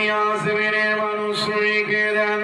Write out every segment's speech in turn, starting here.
দুনিয়া জমিনের মানুষ রেখে দেন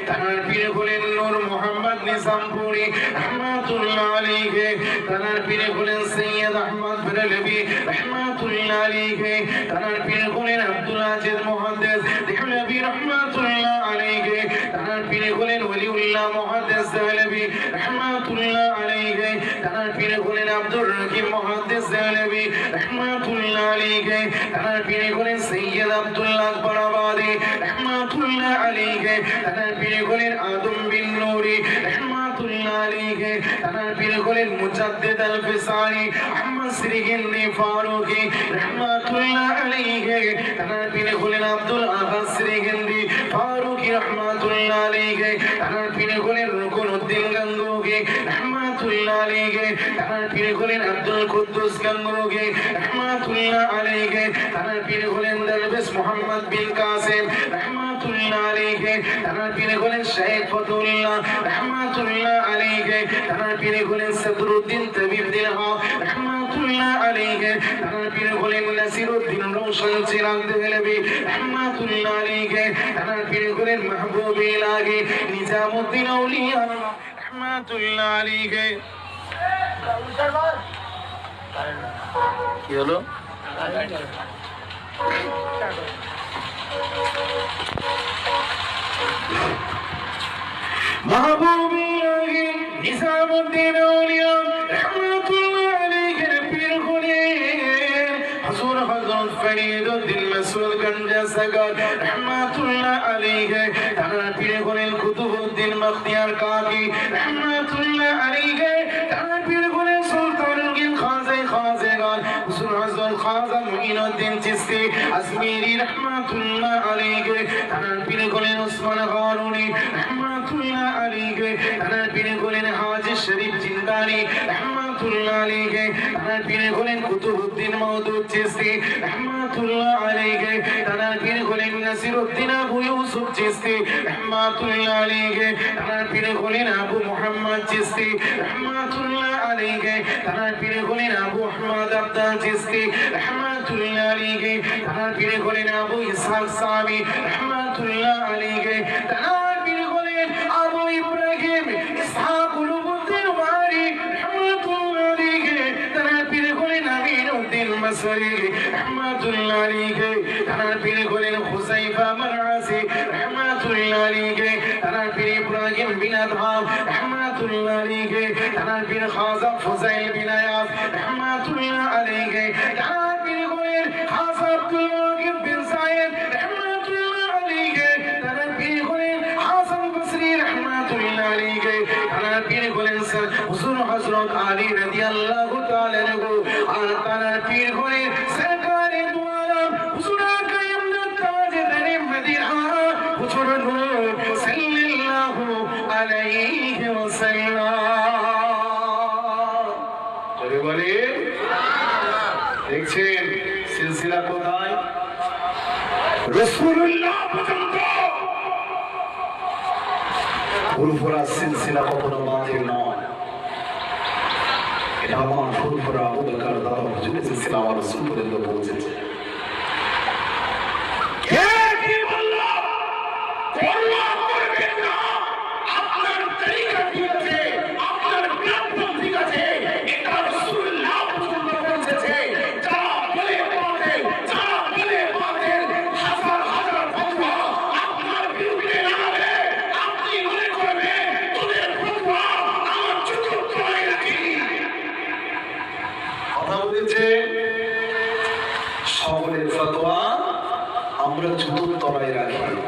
তার পীর হলেন নূর মোহাম্মদ নিজামপুরি রহমাতুল্লাহ আলাইহি, তার পীর হলেন সৈয়দ আহমদ বেরেলভী রহমাতুল্লাহ আলাইহি, তার পীর হলেন আব্দুল আজিজ মুহাদ্দিস দেহলভী রহমাতুল্লাহ আলাইহি, তার পীর হলেন ওলিউল্লাহ মুহাদ্দিস দেহলভী রহমাতুল্লাহ আলাইহি, তার পীর হলেন আব্দুর রহিম মুহাদ্দিস দেহলভী রহমাতুল্লাহ আলাইহি, তার পীর হলেন সৈয়দ আব্দুল্লাহ আকবর আবাদি রহমাতুল্লাহ আলাইহি, তার পীর হলেন আদম বিন নূরি রহমাতুল্লাহ আলাইহি, তার পীর হলেন মুজাদ্দিদ আল ফিসানি আহমদ সিরহিন্দি ফারুকি রহমাতুল্লাহ আলাইহি, তার পীর হলেন আব্দুল আহাদ সিরহিন্দি ফারুকি রহমাতুল্লাহ আলাইহি, তার পীর হলেন রুকনউদ্দিন গঙ্গোহী রহমাতুল্লাহ আলাইহি, তার পীর হলেন আব্দুল কুদ্দুস গঙ্গোহী রহমাতুল্লাহ আলাইহি, তার পীর হলেন দরবেশ মুহাম্মদ বিন কাসিম রহমাতুল্লাহ আলাইহি, তার পীর হলেন শেখ ফতুল্লাহ রহমাতুল্লাহ আলাইহি, তার পীর হলেন সদরুদ্দিন তবিব দিলহা রহমাতুল্লাহ আলাইহি, তার পীর হলেন নাসিরউদ্দিন রওশন চিরাগ দেহলভী রহমাতুল্লাহ আলাইহি, তার পীর হলেন মাহবুব ইলাহি নিজামউদ্দিন আউলিয়া রহমাতুল্লাহ আলাইহি। কি হলো? মাহবুব ইলাহি নিজামউদ্দিন আউলিয়া রহমাতুল্লাহ আলাইহি পীর হলেন হুজুর হযরত ফরিদউদ্দিন মাসউদ গঞ্জাসাগর রহমাতুল্লাহ আলাইহি, তার পীর হলেন কুতুবউদ্দিন বখতিয়ার কাকি রহমাতুল্লাহ আলাইহি, তার পীর হলেন সুলতানুল খাজাগান হুজুর হযরত খাজা মুঈনুদ্দিন চিশতি আজমিরি রহমাতুল্লাহ আলাইহি, তার পীর হলেন ওসমান হারুনি রহমাতুল্লাহ আলাইহি, তার পীর হলেন হাজী শরীফ জিন্দানি রহমাতুল্লাহ আলাইহি, তার পীর হলেন কুতুবউদ্দিন মাওদুদ চিশতি রহমাতুল্লাহ আলাইহি, তার পীর হলেন নাসিরউদ্দিন আবু ইউসুফ চিশতি রহমাতুল্লাহ আলাইহি, তার পীর হলেন আবু মুহাম্মদ চিশতি রহমাতুল্লাহ আলাইহি, তার পীর হলেন আবু আহমদ আব্দাল চিশতি রহমাতুল্লাহ আলাইহি, তার পীর হলেন আবু ইসহাক সামি রহমাতুল্লাহ আলাইহি, তার পীর হলেন আবু ইব্রাহিম ইসহাক উলুবউদ্দিন ওয়ারি রহমাতুল্লাহ আলাইহি, তার পীর হলেন আমিনউদ্দিন মাসরি রহমাতুল্লাহ আলাইহি, তার পীর হলেন হুযায়ফা মারআসি রহমাতুল্লাহ আলাইহি, তার পীর ইব্রাহিম বিন আদহাম রহমাতুল্লাহ আলাইহি, তার পীর খাজা ফুযাইল বিন আয়াস রহমাতুল্লাহ আলাইহি, তার পীর হলেন খাজা আব্দুল ওয়াকিব বিন যায়েদ রহমাতুল্লাহ আলাইহি, তার পীর হলেন হাসান বসরি রহমাতুল্লাহ আলাইহি, তার পীর হলেন হুজুর হযরত আলী রাদিয়াল্লাহু তাআলা আনহু, আর তার পীর হলেন সরকারে দু আলম হুজুর আকরাম তাজদারে মদিনা হুজুর নূর সাল্লাল্লাহু আলাইহি ওয়াসাল্লাম। জোরে বলে দেখছেন সিলসিলা কোথায়? রাসূলুল্লাহ পর্যন্ত ফুরফুরা সিলসিলা কখনো বাতিল নয়। এটা আমার ফুরফুরা আবু বকর দাদা হুজুরের সিলসিলা আমার রাসূল পর্যন্ত পৌঁছেছে। কে কি বলল? পরোয়া করবেন না, আপনার তরিকা ঠিক আছে, আপনার প্ল্যাটফর্ম ঠিক আছে, এটা রাসূলুল্লাহ পর্যন্ত পৌঁছেছে। যারা বলে বাতিল, যারা বলে বাতিল, হাজার হাজার ফতোয়া আপনার বিরুদ্ধে লাগাবে, আপনি মনে করবেন তোদের ফতোয়া আমার চতুর তলায় রাখি। কথা বলেছে সকলের ফতোয়া আমরা চতুর তলায় রাখি।